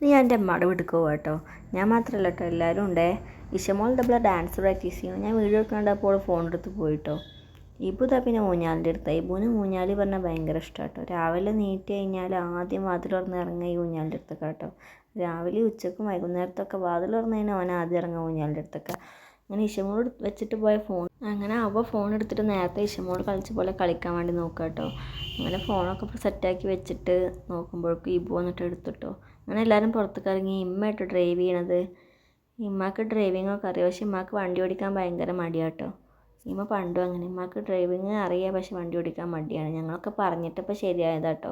നീ എൻ്റെ അമ്മയുടെ വീട്ടിൽ പോവാ കേട്ടോ. ഞാൻ മാത്രമല്ല കേട്ടോ, എല്ലാവരും ഉണ്ടേ. ഇഷമോൾ ഡബിൾ ഡാൻസ് പ്രാക്ടീസ് ചെയ്യും. ഞാൻ വീഡിയോ എടുക്കാണ്ടപ്പോൾ ഫോൺ എടുത്ത് പോയിട്ടോ. ഇബു ഇതാ പിന്നെ ഊഞ്ഞാലിൻ്റെ അടുത്തായി. ഇബുവിന് ഊഞ്ഞാലി പറഞ്ഞാൽ ഭയങ്കര ഇഷ്ടമാണ് കേട്ടോ. രാവിലെ നീറ്റ് കഴിഞ്ഞാൽ ആദ്യം വാതിൽ തുറന്ന് ഇറങ്ങുക ഈ ഊഞ്ഞാലിൻ്റെ അടുത്തൊക്കെ കേട്ടോ. രാവിലെ ഉച്ചക്കും വൈകുന്നേരത്തൊക്കെ വാതിൽ തുറന്ന് കഴിഞ്ഞാൽ അവൻ ആദ്യം ഇറങ്ങുക ഊഞ്ഞാലിൻ്റെ അടുത്തൊക്കെ. അങ്ങനെ ഇഷമോൾ വെച്ചിട്ട് പോയ ഫോൺ, അങ്ങനെ അവ ഫോൺ എടുത്തിട്ട് നേരത്തെ ഇഷമോൾ കളിച്ച പോലെ കളിക്കാൻ വേണ്ടി നോക്കുക കേട്ടോ. അങ്ങനെ ഫോണൊക്കെ സെറ്റാക്കി വെച്ചിട്ട് നോക്കുമ്പോഴേക്കും ഇബു വന്നിട്ട് എടുത്തിട്ടോ. അങ്ങനെ എല്ലാവരും പുറത്തേക്ക് ഇറങ്ങി. ഇമ്മയായിട്ട് ഡ്രൈവ് ചെയ്യണത്. ഇമ്മക്ക് ഡ്രൈവിങ്ങൊക്കെ അറിയാം, പക്ഷെ ഇമ്മക്ക് വണ്ടി ഓടിക്കാൻ ഭയങ്കര മടിയാട്ടോ. ഇമ്മ പണ്ടും അങ്ങനെ, ഇമ്മക്ക് ഡ്രൈവിങ് അറിയാം പക്ഷെ വണ്ടി ഓടിക്കാൻ മടിയാണ്. ഞങ്ങളൊക്കെ പറഞ്ഞിട്ടിപ്പോൾ ശരിയായതാട്ടോ.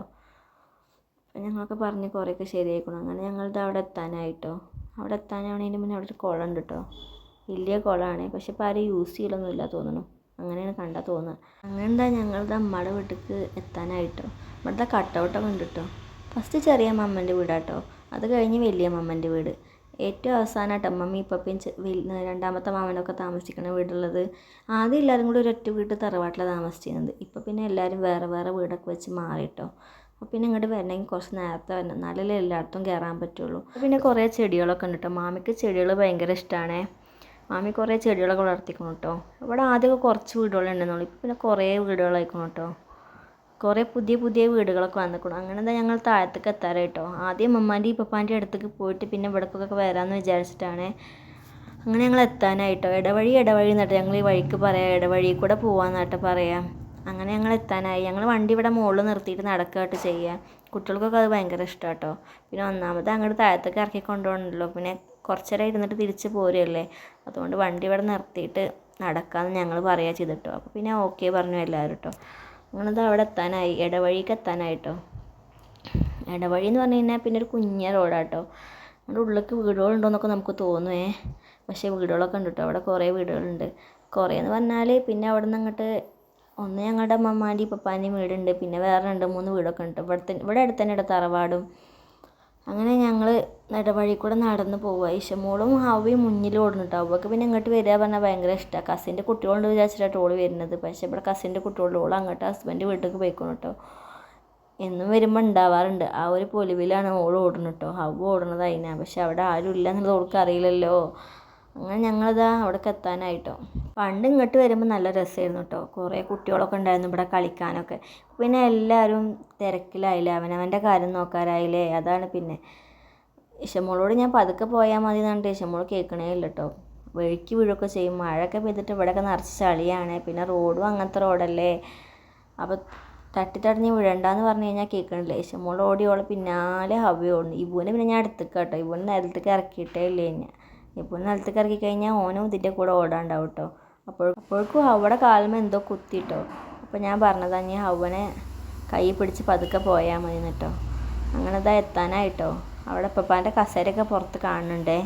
അപ്പം ഞങ്ങളൊക്കെ പറഞ്ഞ് കുറേയൊക്കെ ശരിയായിക്കണം. അങ്ങനെ ഞങ്ങളിത് അവിടെ എത്താനായിട്ടോ. അവിടെ എത്താനാവണതിന് മുന്നേ അവിടെ ഒരു കുളം ഉണ്ട് കേട്ടോ. വലിയ കുളമാണ്, പക്ഷെ ഇപ്പോൾ ആരും യൂസ് ചെയ്യലൊന്നുമില്ല തോന്നുന്നു. അങ്ങനെയാണ് കണ്ടാൽ തോന്നുന്നത്. അങ്ങനെ എന്താ ഞങ്ങളുടെ അമ്മയുടെ വീട്ടിലേക്ക് എത്താനായിട്ടോ. ഇവിടുത്തെ കട്ടൗട്ടൊക്കെ ഉണ്ട് കേട്ടോ. ഫസ്റ്റ് ചെറിയ മമ്മൻ്റെ വീടാട്ടോ, അത് കഴിഞ്ഞ് വലിയ മമ്മൻ്റെ വീട്. ഏറ്റവും അവസാനമായിട്ട് മമ്മി പപ്പയും രണ്ടാമത്തെ മാമനൊക്കെ താമസിക്കുന്ന വീടുള്ളത്. ആദ്യം എല്ലാവരും കൂടി ഒരൊറ്റ വീട്ടിൽ തറവാട്ടിലാണ് താമസിച്ചിരുന്നത്. ഇപ്പോൾ പിന്നെ എല്ലാവരും വേറെ വേറെ വീടൊക്കെ വെച്ച് മാറിയിട്ടോ. അപ്പോൾ പിന്നെ ഇങ്ങോട്ട് വരണമെങ്കിൽ കുറച്ച് നേരത്തെ വരണം, എന്നാലല്ലേ എല്ലായിടത്തും കയറാൻ പറ്റുള്ളൂ. പിന്നെ കുറേ ചെടികളൊക്കെ ഉണ്ട് കേട്ടോ. മാമിക്ക് ചെടികൾ ഭയങ്കര ഇഷ്ടമാണേ. മാമി കുറേ ചെടികളൊക്കെ വളർത്തിക്കണം കേട്ടോ. ഇവിടെ ആദ്യമൊക്കെ കുറച്ച് വീടുകളുണ്ടെന്നുള്ളൂ, ഇപ്പോൾ പിന്നെ കുറേ വീടുകളായിക്കണം കേട്ടോ. കുറേ പുതിയ പുതിയ വീടുകളൊക്കെ വന്നിക്കണം. അങ്ങനെ എന്താ ഞങ്ങൾ താഴത്തേക്ക് എത്താറായിട്ടോ. ആദ്യം അമ്മമാൻ്റെ ഇപ്പപ്പാൻ്റെ അടുത്തേക്ക് പോയിട്ട് പിന്നെ ഇവിടേക്കൊക്കെ വരാമെന്ന് വിചാരിച്ചിട്ടാണ്. അങ്ങനെ ഞങ്ങൾ എത്താനായിട്ടോ. ഇടവഴി എന്നിട്ട് ഞങ്ങൾ ഈ വഴിക്ക് പറയാം, ഇടവഴി കൂടെ പോകാമെന്നായിട്ട് പറയാം. അങ്ങനെ ഞങ്ങൾ എത്താനായി. ഞങ്ങൾ വണ്ടി ഇവിടെ മുകളിൽ നിർത്തിയിട്ട് നടക്കുകയായിട്ട് ചെയ്യുക. കുട്ടികൾക്കൊക്കെ അത് ഭയങ്കര ഇഷ്ടമാണ് കേട്ടോ. പിന്നെ ഒന്നാമത് അങ്ങോട്ട് താഴത്തേക്ക് ഇറക്കി കൊണ്ടുപോകണമല്ലോ, പിന്നെ കുറച്ച് നേരം ഇരുന്നിട്ട് തിരിച്ച് പോരുകയല്ലേ. അതുകൊണ്ട് വണ്ടി ഇവിടെ നിർത്തിയിട്ട് നടക്കാമെന്ന് ഞങ്ങൾ പറയുക ചെയ്തിട്ടോ. അപ്പോൾ പിന്നെ ഓക്കെ പറഞ്ഞു എല്ലാവരും കേട്ടോ. അങ്ങനത് അവിടെ എത്താനായി, ഇടവഴിക്ക് എത്താനായിട്ടോ. ഇടവഴി എന്ന് പറഞ്ഞു കഴിഞ്ഞാൽ പിന്നെ ഒരു കുഞ്ഞ റോഡാട്ടോ. നമ്മുടെ ഉള്ളിലേക്ക് വീടുകളുണ്ടോയെന്നൊക്കെ നമുക്ക് തോന്നുമേ, പക്ഷേ വീടുകളൊക്കെ ഉണ്ട് കേട്ടോ. അവിടെ കുറേ വീടുകളുണ്ട്. കുറേ എന്ന് പറഞ്ഞാൽ പിന്നെ അവിടെ നിന്ന് അങ്ങോട്ട് ഒന്ന് ഞങ്ങളുടെ അമ്മമാൻ്റെയും പപ്പാൻ്റെയും വീടുണ്ട്, പിന്നെ വേറെ 2-3 വീടൊക്കെ ഉണ്ട്. ഇവിടെ അടുത്ത് തന്നെ തറവാടും. അങ്ങനെ ഞങ്ങൾ ഇടവഴി കൂടെ നടന്ന് പോവുക. ഇഷമോളും ഹവയും മുന്നിൽ ഓടുന്നുട്ടോ. അവൾക്ക് പിന്നെ ഇങ്ങോട്ട് വരിക പറഞ്ഞാൽ ഭയങ്കര ഇഷ്ടമാണ്. കസിൻ്റെ കുട്ടികളുണ്ട് വിചാരിച്ചിട്ടാണ് ഓള് വരുന്നത്, പക്ഷേ ഇവിടെ കസിൻ്റെ കുട്ടികളുണ്ട്. ഓൾ അങ്ങോട്ട് ഹസ്ബൻഡ് വീട്ടിലേക്ക് പോയിക്കണം കേട്ടോ. എന്നും വരുമ്പോൾ ഉണ്ടാവാറുണ്ട്. ആ ഒരു പൊലിവിലാണ് ഓൾ ഓടുന്നത് കേട്ടോ. ഹവ ഓടുന്നത് അതിനാണ്, പക്ഷെ അവിടെ ആരും ഇല്ല എന്നുള്ളത് ഓൾക്ക് അറിയില്ലല്ലോ. അങ്ങനെ ഞങ്ങളിതാ അവിടേക്ക് എത്താനായിട്ടോ. പണ്ട് ഇങ്ങോട്ട് വരുമ്പോൾ നല്ല രസമായിരുന്നു കേട്ടോ. കുറേ കുട്ടികളൊക്കെ ഉണ്ടായിരുന്നു ഇവിടെ കളിക്കാനൊക്കെ. പിന്നെ എല്ലാവരും തിരക്കിലായില്ലേ, അവനവൻ്റെ കാര്യം നോക്കാനായില്ലേ. അതാണ് പിന്നെ ഇഷമോളോട് ഞാൻ പതുക്കെ പോയാൽ മതി എന്നിട്ട് ഇഷമോൾ കേൾക്കണേ ഇല്ല കേട്ടോ. വഴുക്കി വീഴൊക്കെ ചെയ്യും. മഴയൊക്കെ പെയ്തിട്ട് ഇവിടെയൊക്കെ നിറച്ച് ചളിയാണ്. പിന്നെ റോഡും അങ്ങനത്തെ റോഡല്ലേ, അപ്പോൾ തട്ടിത്തടഞ്ഞ് വീഴണ്ടെന്ന് പറഞ്ഞു കഴിഞ്ഞാൽ കേൾക്കണില്ല. ഇഷമോൾ ഓടിയോളെ പിന്നാലെ ഹവി ഓടുന്നു. ഇബുവിനെ പിന്നെ ഞാൻ അടുത്തേക്ക് കേട്ടോ. ഇബുവിനെ നിലത്തേക്ക് ഇറക്കിയിട്ടേ ഇല്ലേ ഞാൻ. ഇപ്പോൾ നിലത്തേക്ക് ഇറക്കി കഴിഞ്ഞാൽ ഓനും ഇതിൻ്റെ കൂടെ ഓടാണ്ടാവും കേട്ടോ. അപ്പോഴേക്കും അവിടെ കാലുമ്പോൾ എന്തോ കുത്തിട്ടോ. അപ്പോൾ ഞാൻ പറഞ്ഞതാണ് ഞാൻ അവനെ കൈ പിടിച്ച് പതുക്കെ പോയാൽ മതി എന്നിട്ടോ. അങ്ങനെ ഇതാ എത്താനായിട്ടോ. അവിടെ പപ്പാൻ്റെ കസേരയൊക്കെ പുറത്ത് കാണുന്നുണ്ടേ.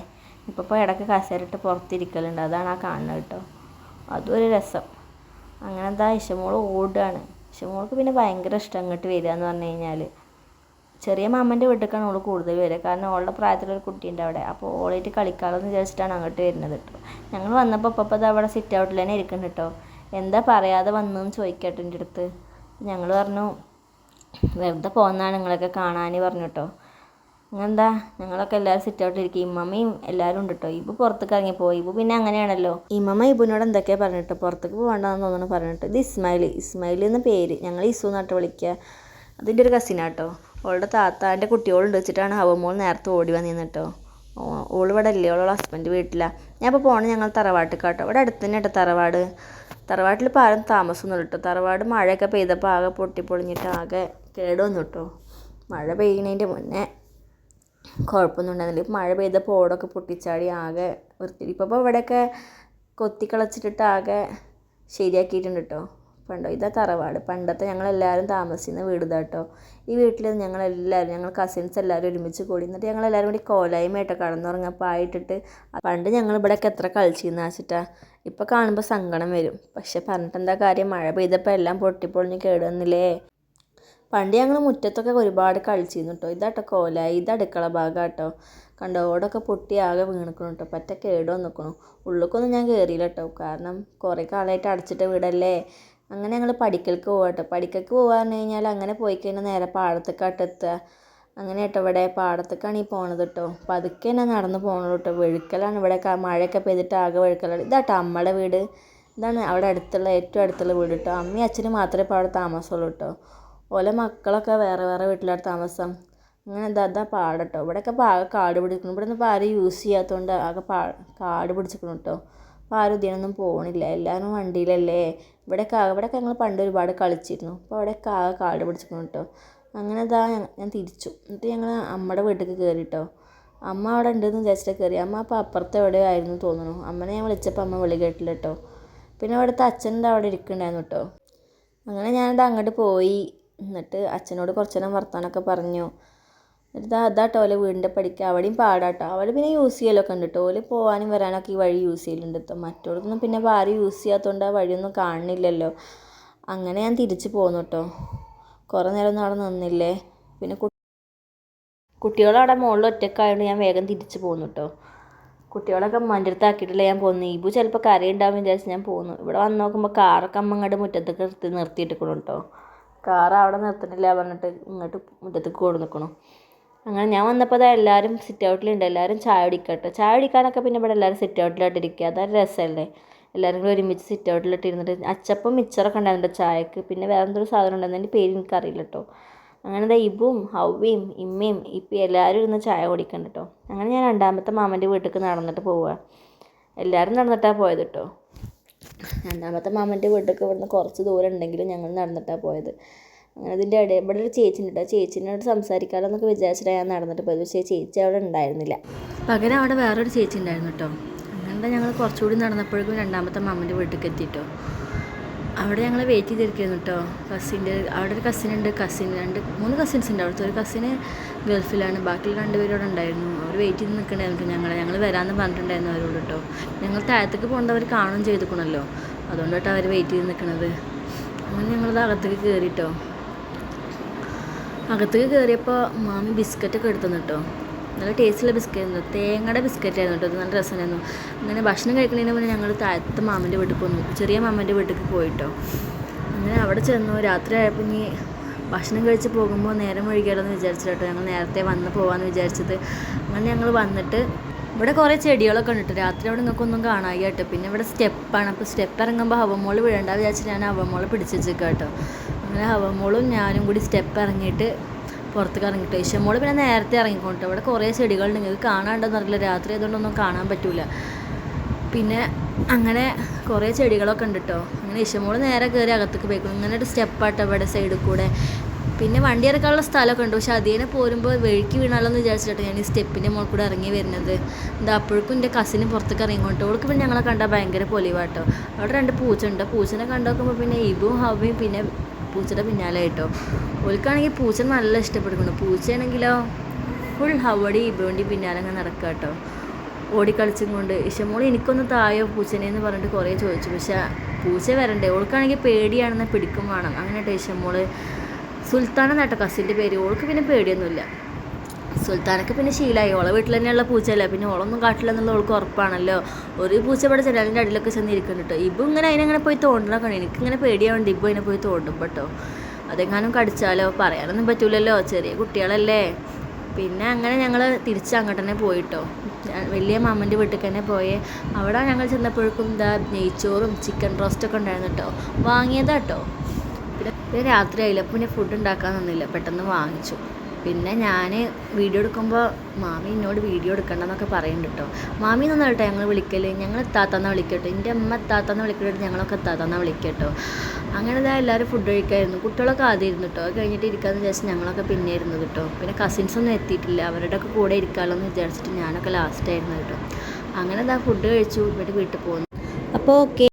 ഇപ്പോൾ ഇടയ്ക്ക് കസേര ഇട്ട് പുറത്തിരിക്കലുണ്ട്, അതാണ് ആ കാണുന്നത് കേട്ടോ. അതും ഒരു രസം. അങ്ങനെ എന്താ ഇഷമോൾ ഓടുകയാണ്. ഇഷമോൾക്ക് പിന്നെ ഭയങ്കര ഇഷ്ടം അങ്ങോട്ട് വരിക എന്ന് പറഞ്ഞു കഴിഞ്ഞാൽ. ചെറിയ മാമൻ്റെ വീട്ടിലേക്കാണ് ഓൾ കൂടുതൽ വരിക, കാരണം ഓളുടെ പ്രായത്തിലൊരു കുട്ടിയുണ്ട് അവിടെ. അപ്പോൾ ഓളായിട്ട് കളിക്കാമെന്ന് വിചാരിച്ചിട്ടാണ് അങ്ങോട്ട് വരുന്നത് കേട്ടോ. ഞങ്ങൾ വന്നപ്പോൾ അത് അവിടെ സിറ്റ് ഔട്ടിൽ തന്നെ ഇരിക്കുന്നുണ്ട് കേട്ടോ. എന്താ പറയാതെ വന്നതെന്ന് ചോദിക്കട്ടെ എൻ്റെ അടുത്ത്. ഞങ്ങൾ പറഞ്ഞു വെറുതെ പോകുന്നതാണ് നിങ്ങളൊക്കെ കാണാൻ പറഞ്ഞു കേട്ടോ. അങ്ങനെന്താ ഞങ്ങളൊക്കെ എല്ലാവരും സിറ്റ് ഔട്ടിലിരിക്കും. ഇമ്മമ്മയും എല്ലാവരും ഉണ്ട് കേട്ടോ. ഇബു പുറത്തേക്ക് ഇറങ്ങിപ്പോയി. ഇബു പിന്നെ അങ്ങനെയാണല്ലോ. ഇമ്മമ്മ ഇബുവിനോട് എന്തൊക്കെയാണ് പറഞ്ഞിട്ടോ, പുറത്തേക്ക് പോകണ്ടെന്ന് തോന്നുന്നു പറഞ്ഞിട്ട്. ഇത് ഇസ്മായിൽ എന്ന പേര്, ഞങ്ങൾ ഇസു എന്നിട്ട് വിളിക്കുക. അതിൻ്റെ ഒരു കസിനാട്ടോ. ഓളുടെ താത്താൻ്റെ കുട്ടികളുണ്ട് വെച്ചിട്ടാണ് ഹവമോൾ നേരത്തെ ഓടി വന്നിരുന്നു കേട്ടോ. ഓളിവിടെ ഇല്ലേ, ഓളുടെ ഹസ്ബൻഡ് വീട്ടിലാണ്. ഞാൻ ഇപ്പോൾ പോകണം ഞങ്ങൾ തറവാട്ടിൽ കേട്ടോ. ഇവിടെ അടുത്ത് തന്നെ കേട്ടോ തറവാട്. തറവാട്ടിൽ ഇപ്പോൾ ആരും താമസമൊന്നും കേട്ടോ. തറവാട് മഴയൊക്കെ പെയ്തപ്പോൾ ആകെ പൊട്ടിപ്പൊളിഞ്ഞിട്ട് ആകെ കേടുവന്നു കേട്ടോ. മഴ പെയ്യുന്നതിൻ്റെ മുന്നേ കുഴപ്പമൊന്നും ഉണ്ടായിരുന്നില്ല. ഇപ്പോൾ മഴ പെയ്തപ്പോൾ ഓടൊക്കെ പൊട്ടിച്ചാടി ആകെ വൃത്തി. ഇപ്പോൾ ഇവിടെയൊക്കെ കൊത്തിക്കളച്ചിട്ടിട്ട് ആകെ ശരിയാക്കിയിട്ടുണ്ട് കേട്ടോ. പണ്ടോ ഇതാ തറവാട്, പണ്ടത്തെ ഞങ്ങളെല്ലാവരും താമസിക്കുന്ന വീട് കേട്ടോ. ഈ വീട്ടിൽ ഞങ്ങൾ കസിൻസ് എല്ലാവരും ഒരുമിച്ച് കൂടി എന്നിട്ട് ഞങ്ങളെല്ലാവരും കൂടി കോലായ്മയായിട്ടോ കടന്നുറങ്ങപ്പോൾ ആയിട്ടിട്ട്. പണ്ട് ഞങ്ങൾ ഇവിടെയൊക്കെ എത്ര കളിച്ചിരുന്നു വെച്ചിട്ടാ. ഇപ്പോൾ കാണുമ്പോൾ സങ്കടം വരും, പക്ഷെ പറഞ്ഞിട്ട് എന്താ കാര്യം, മഴ പെയ്തപ്പോൾ എല്ലാം പൊട്ടിപ്പൊളിഞ്ഞ് കേടുവന്നില്ലേ. പണ്ട് ഞങ്ങൾ മുറ്റത്തൊക്കെ ഒരുപാട് കളിച്ചിരുന്നു കേട്ടോ. ഇതാട്ടോ കോലായി, ഇത് അടുക്കള ഭാഗം കേട്ടോ. കണ്ടോ ഓടൊക്കെ പൊട്ടി ആകെ വീണിക്കണം കേട്ടോ. പറ്റ കേട് വന്നിക്കണം. ഉള്ളിലേക്കൊന്നും ഞാൻ കയറിയില്ല കേട്ടോ, കാരണം കുറേ കാലമായിട്ട് അടച്ചിട്ട വീടല്ലേ. അങ്ങനെ ഞങ്ങൾ പഠിക്കൽക്ക് പോകാം കേട്ടോ. പഠിക്കൽക്ക് പോകാന്ന് പറഞ്ഞു കഴിഞ്ഞാൽ അങ്ങനെ പോയി കഴിഞ്ഞാൽ നേരെ പാടത്തേക്കാട്ട് എത്തുക. അങ്ങനെ കേട്ടോ ഇവിടെ പാടത്തേക്കാണ് ഈ പോണത് കേട്ടോ. പതുക്കെ തന്നെ നടന്ന് പോകണത് കേട്ടോ. വെഴുക്കലാണ് ഇവിടെ, മഴയൊക്കെ പെയ്തിട്ട് ആകെ വെഴുക്കലാണ്. ഇതാട്ടോ അമ്മയുടെ വീട്. ഇതാണ് അവിടെ ഏറ്റവും അടുത്തുള്ള വീട് കേട്ടോ. അമ്മയും അച്ഛനും മാത്രമേ ഇപ്പോൾ അവിടെ താമസമുള്ളൂ കേട്ടോ. ഓലെ മക്കളൊക്കെ വേറെ വേറെ വീട്ടിലാണ് താമസം. അങ്ങനെ അതാ പാടം കേട്ടോ. ഇവിടെയൊക്കെ ആകെ കാട് പിടിക്കണം. ഇവിടെ നിന്ന് ഇപ്പോൾ ആരും യൂസ് ചെയ്യാത്തതുകൊണ്ട് ആകെ കാട് പിടിച്ചിരിക്കണം കേട്ടോ. അപ്പോൾ ആരും ഇതിനൊന്നും പോകണില്ല, എല്ലാവരും വണ്ടിയിലല്ലേ. ഇവിടെയൊക്കെ ഞങ്ങൾ പണ്ട് ഒരുപാട് കളിച്ചിരുന്നു. അപ്പോൾ അവിടെയൊക്കെ ആകെ കാട് പിടിച്ചിരിക്കണം കേട്ടോ. അങ്ങനെ ഞാൻ തിരിച്ചു. എന്നിട്ട് ഞങ്ങൾ അമ്മയുടെ വീട്ടിലേക്ക് കയറി കേട്ടോ. അമ്മ അവിടെ ഉണ്ടെന്ന് വിചാരിച്ചിട്ട് കയറി. അമ്മ അപ്പോൾ അപ്പുറത്തെ എവിടെയോ ആയിരുന്നു തോന്നുന്നു. അമ്മനെ ഞാൻ വിളിച്ചപ്പോൾ അമ്മ വിളി കേട്ടില്ല കേട്ടോ. പിന്നെ അവിടുത്തെ അച്ഛൻ്റെ അവിടെ ഇരിക്കുന്നുണ്ടായിരുന്നു കേട്ടോ. അങ്ങനെ ഞാനത് അങ്ങോട്ട് പോയി. എന്നിട്ട് അച്ഛനോട് കുറച്ച് നേരം വർത്താനമൊക്കെ പറഞ്ഞു. എന്നിട്ട് അതാട്ടോ ഓലെ വീടിൻ്റെ പഠിക്കുക. അവിടെയും പാടാട്ടോ. അവിടെ പിന്നെ യൂസ് ചെയ്യലൊക്കെ ഉണ്ട് കേട്ടോ. ഓല് പോകാനും വരാനൊക്കെ ഈ വഴി യൂസ് ചെയ്യലുണ്ട് കേട്ടോ. മറ്റോടൊന്നും പിന്നെ ഇപ്പോൾ ആരും യൂസ് ചെയ്യാത്തതുകൊണ്ട് ആ വഴിയൊന്നും കാണുന്നില്ലല്ലോ. അങ്ങനെ ഞാൻ തിരിച്ച് പോന്നു കേട്ടോ. കുറേ നേരമൊന്നും അവിടെ നിന്നില്ലേ. പിന്നെ കുട്ടികളവിടെ മുകളിൽ ഒറ്റക്കായതുകൊണ്ട് ഞാൻ വേഗം തിരിച്ച് പോന്നു കേട്ടോ. കുട്ടികളൊക്കെ ഉമ്മാൻ്റെ അടുത്ത് ആക്കിയിട്ടില്ല ഞാൻ പോന്നു. ഇബു ചിലപ്പോൾ കരയുണ്ടാവും വിചാരിച്ച് ഞാൻ പോന്നു. ഇവിടെ വന്ന് നോക്കുമ്പോൾ കാറൊക്കെ അമ്മ ഇങ്ങോട്ട് മുറ്റത്തേക്ക് നിർത്തിയിട്ടിരിക്കണം കേട്ടോ. കാറ് അവിടെ നിർത്തണില്ല പറഞ്ഞിട്ട് ഇങ്ങോട്ട് മുറ്റത്തേക്ക് കൊണ്ടു നിൽക്കണം. അങ്ങനെ ഞാൻ വന്നപ്പോൾ എല്ലാവരും സിറ്റ് ഔട്ടിലുണ്ട്. എല്ലാവരും ചായ കുടിക്കട്ടെ. ചായ കുടിക്കാനൊക്കെ പിന്നെ ഇവിടെ എല്ലാവരും സിറ്റ് ഔട്ടിലായിട്ടിരിക്കുക. അതൊരു രസമല്ലേ, എല്ലാവരും കൂടി ഒരുമിച്ച് സിറ്റ് ഔട്ടിലിട്ട് ഇരുന്നിട്ട്. അച്ചപ്പം മിച്ചറൊക്കെ ഉണ്ടായിരുന്നു ചായക്ക്. പിന്നെ വേറെ എന്തൊരു സാധനം ഉണ്ടായിരുന്നു, എൻ്റെ പേര് എനിക്കറിയില്ല കേട്ടോ. അങ്ങനെ ഇബും ഹവ്വയും ഇമ്മയും ഇപ്പം എല്ലാവരും ഇരുന്ന് ചായ കുടിക്കണ്ട കേട്ടോ. അങ്ങനെ ഞാൻ രണ്ടാമത്തെ മാമൻ്റെ വീട്ടിലേക്ക് നടന്നിട്ട് പോവുക. എല്ലാവരും നടന്നിട്ടാണ് പോയത് കേട്ടോ. രണ്ടാമത്തെ മാമൻ്റെ വീട്ടിലേക്ക് ഇവിടുന്ന് കുറച്ച് ദൂരം ഉണ്ടെങ്കിലും ഞങ്ങൾ നടന്നിട്ടാണ് പോയത്. അങ്ങനെ അതിൻ്റെ ഇടയിൽ ഇവിടെ ഒരു ചേച്ചി ഉണ്ട്. ചേച്ചീനോട് സംസാരിക്കാമെന്നൊക്കെ വിചാരിച്ചിട്ടാണ് ഞാൻ നടന്നിട്ട് പോയത്. പക്ഷേ ചേച്ചി അവിടെ ഉണ്ടായിരുന്നില്ല. പകരം അവിടെ വേറൊരു ചേച്ചി ഉണ്ടായിരുന്നു കേട്ടോ. അങ്ങനെ ഞങ്ങൾ കുറച്ചുകൂടി നടന്നപ്പോഴേക്കും രണ്ടാമത്തെ മാമൻ്റെ വീട്ടിലേക്ക് എത്തിയിട്ടോ. അവിടെ ഞങ്ങൾ വെയിറ്റ് ചെയ്തിരിക്കുന്നു കേട്ടോ. അവിടെ ഒരു കസിനുണ്ട്. 3 കസിൻസ് ഉണ്ട്. അവിടുത്തെ ഒരു കസിന് ഗൾഫിലാണ്. ബാക്കിയുള്ള 2 പേരും അവിടെ ഉണ്ടായിരുന്നു. അവർ വെയിറ്റ് ചെയ്ത് നിൽക്കണ്ടായിരുന്നു ഞങ്ങൾ വരാമെന്ന് പറഞ്ഞിട്ടുണ്ടായിരുന്നു അവരോട് കേട്ടോ. ഞങ്ങൾ താഴത്തേക്ക് പോകേണ്ടവർ കാണുകയും ചെയ്തിരിക്കണമല്ലോ, അതുകൊണ്ടിട്ടാണ് അവർ വെയിറ്റ് ചെയ്ത് നിൽക്കുന്നത്. അങ്ങനെ ഞങ്ങളത് അകത്തേക്ക് കയറിയിട്ടോ. അകത്തേക്ക് കയറിയപ്പോൾ മാമി ബിസ്ക്കറ്റൊക്കെ എടുത്തു കേട്ടോ. നല്ല ടേസ്റ്റുള്ള ബിസ്ക്കറ്റ് ആയിരുന്നു. തേങ്ങയുടെ ബിസ്ക്കറ്റ് ആയിരുന്നു കേട്ടോ. അത് നല്ല രസമായിരുന്നു. അങ്ങനെ ഭക്ഷണം കഴിക്കുന്നതിന് മുന്നേ ഞങ്ങൾ താഴത്തെ മാമൻ്റെ വീട്ടിൽ പോന്നു. ചെറിയ മാമൻ്റെ വീട്ടിലേക്ക് പോയിട്ടോ. അങ്ങനെ അവിടെ ചെന്നു. രാത്രി ആയപ്പോൾ ഇനി ഭക്ഷണം കഴിച്ച് പോകുമ്പോൾ നേരം വൈകിയാലോന്ന് വിചാരിച്ചിട്ട് കേട്ടോ ഞങ്ങൾ നേരത്തെ വന്ന് പോകാമെന്ന് വിചാരിച്ചത്. അങ്ങനെ ഞങ്ങൾ വന്നിട്ട് ഇവിടെ കുറേ ചെടികളൊക്കെ ഉണ്ട് കേട്ടോ. രാത്രി അവിടെ നിങ്ങൾക്കൊന്നും കാണായി കേട്ടോ. പിന്നെ ഇവിടെ സ്റ്റെപ്പാണ്. അപ്പോൾ സ്റ്റെപ്പ് ഇറങ്ങുമ്പോൾ ഹവമോള് വീഴണ്ട വിചാരിച്ചിട്ട് ഞാൻ ഹവമോളെ പിടിച്ച് വെച്ചേക്കാം കേട്ടോ. അങ്ങനെ ഹവമോളും ഞാനും കൂടി സ്റ്റെപ്പ് ഇറങ്ങിയിട്ട് പുറത്തേക്ക് ഇറങ്ങിയിട്ട് ഇഷമോള് പിന്നെ നേരത്തെ ഇറങ്ങിക്കൊണ്ടു. അവിടെ കുറേ ചെടികളുണ്ട്. നിങ്ങൾക്ക് കാണാണ്ടെന്ന് അറിയില്ല, രാത്രി ആയതുകൊണ്ടൊന്നും കാണാൻ പറ്റില്ല. പിന്നെ അങ്ങനെ കുറേ ചെടികളൊക്കെ ഉണ്ട് കേട്ടോ. അങ്ങനെ ഇഷമോള് നേരെ കയറി അകത്തേക്ക് പോയിക്കും. ഇങ്ങനെ ഒരു സ്റ്റെപ്പാട്ടോ ഇവിടെ സൈഡിൽ കൂടെ. പിന്നെ വണ്ടി ഇറക്കാനുള്ള സ്ഥലമൊക്കെ ഉണ്ട്. പക്ഷെ അതിനെ പോരുമ്പോൾ വഴുക്കി വീണാലോ എന്ന് വിചാരിച്ചിട്ട് ഞാൻ ഈ സ്റ്റെപ്പിൻ്റെ മുകളിൽ കൂടെ ഇറങ്ങി വരുന്നത്. എന്താ അപ്പോഴേക്കും എൻ്റെ കസിന് പുറത്തേക്ക് ഇറങ്ങിക്കൊണ്ടു. അവൾക്ക് പിന്നെ ഞങ്ങളെ കണ്ടാൽ ഭയങ്കര പൊലിവാട്ടോ. അവിടെ 2 പൂച്ച ഉണ്ട്. പൂച്ചനെ കണ്ടു നോക്കുമ്പോൾ പിന്നെ ഇബും ഹവയും പിന്നെ പൂച്ചയുടെ പിന്നാലെ കേട്ടോ. ഓൽക്കാണെങ്കിൽ പൂച്ച നല്ല ഇഷ്ടപ്പെടുന്നു. പൂച്ചയാണെങ്കിലോ ഫുൾ ഹവടി ഇബുവിൻ്റെ പിന്നാലെ അങ്ങനെ നടക്കുക കേട്ടോ, ഓടിക്കളിച്ചും കൊണ്ട്. ഇഷമോൾ എനിക്കൊന്ന് തായോ പൂച്ചനെന്ന് പറഞ്ഞിട്ട് കുറേ ചോദിച്ചു. പക്ഷേ പൂച്ച വരണ്ടേ. ഓൾക്കാണെങ്കിൽ പേടിയാണെന്ന് പിടിക്കും വേണം. അങ്ങനെ കേട്ടോ ഇഷമോള്. സുൽത്താന കേട്ടോ കസിൻ്റെ പേര്. ഓൾക്ക് പിന്നെ പേടിയൊന്നുമില്ല. സുൽത്താനൊക്കെ പിന്നെ ശീലമായി. ഓളെ വീട്ടിൽ തന്നെയുള്ള പൂച്ചയല്ല, പിന്നെ ഓളൊന്നും കാട്ടില്ലെന്നുള്ള ഓൾക്ക് ഉറപ്പാണല്ലോ. ഒരു പൂച്ച ഇവിടെ ജനലിൻ്റെ അടിയിലൊക്കെ ചെന്നിരിക്കുന്നുണ്ട് കേട്ടോ. ഇബു ഇങ്ങനെ അതിനെങ്ങനെ പോയി തോണ്ടണൊക്കെ. എനിക്കിങ്ങനെ പേടിയാവുണ്ട് ഇബു അതിനെ പോയി തോണ്ടുമ്പോൾ കേട്ടോ. അതെങ്ങാനും കടിച്ചാലോ പറയാനൊന്നും പറ്റൂലല്ലോ, ചെറിയ കുട്ടികളല്ലേ. പിന്നെ അങ്ങനെ ഞങ്ങൾ തിരിച്ച് അങ്ങോട്ട് തന്നെ പോയിട്ടോ. വലിയ മാമൻ്റെ വീട്ടിൽ തന്നെ പോയേ. അവിടെ ഞങ്ങൾ ചെന്നപ്പോഴേക്കും നെയ്ച്ചോറും ചിക്കൻ റോസ്റ്റൊക്കെ ഉണ്ടായിരുന്നു കേട്ടോ. വാങ്ങിയതാട്ടോ. പിന്നെ രാത്രി ആയില്ല. പിന്നെ ഫുഡ് ഉണ്ടാക്കാൻ നിന്നില്ല, പെട്ടെന്ന് വാങ്ങിച്ചു. പിന്നെ ഞാൻ വീഡിയോ എടുക്കുമ്പോൾ മാമി എന്നോട് വീഡിയോ എടുക്കണ്ടെന്നൊക്കെ പറയുന്നുണ്ട് കേട്ടോ. മാമി എന്നൊന്നും കേട്ടോ ഞങ്ങൾ വിളിക്കല്, ഞങ്ങൾ എത്താത്തന്നാണ് വിളിക്കട്ടോ. എൻ്റെ അമ്മ എത്താത്തന്ന വിളിക്കട്ടോ, ഞങ്ങളൊക്കെ എത്താത്തന്നാണ് വിളിക്കട്ടോ. അങ്ങനെ എല്ലാവരും ഫുഡ് കഴിക്കായിരുന്നു. കുട്ടികളൊക്കെ ആദ്യം ഇരുന്നു കേട്ടോ. അത് കഴിഞ്ഞിട്ട് ഇരിക്കാമെന്ന് വിചാരിച്ച് ഞങ്ങളൊക്കെ പിന്നെ ഇരുന്നത് കേട്ടോ. പിന്നെ കസിൻസൊന്നും എത്തിയിട്ടില്ല, അവരുടെയൊക്കെ കൂടെ ഇരിക്കാമല്ലോ എന്ന് വിചാരിച്ചിട്ട് ഞാനൊക്കെ ലാസ്റ്റായിരുന്നു കേട്ടോ. അങ്ങനെ ഫുഡ് കഴിച്ചു. ഇവിടെ വീട്ടിൽ പോകുന്നു. അപ്പോൾ ഓക്കെ.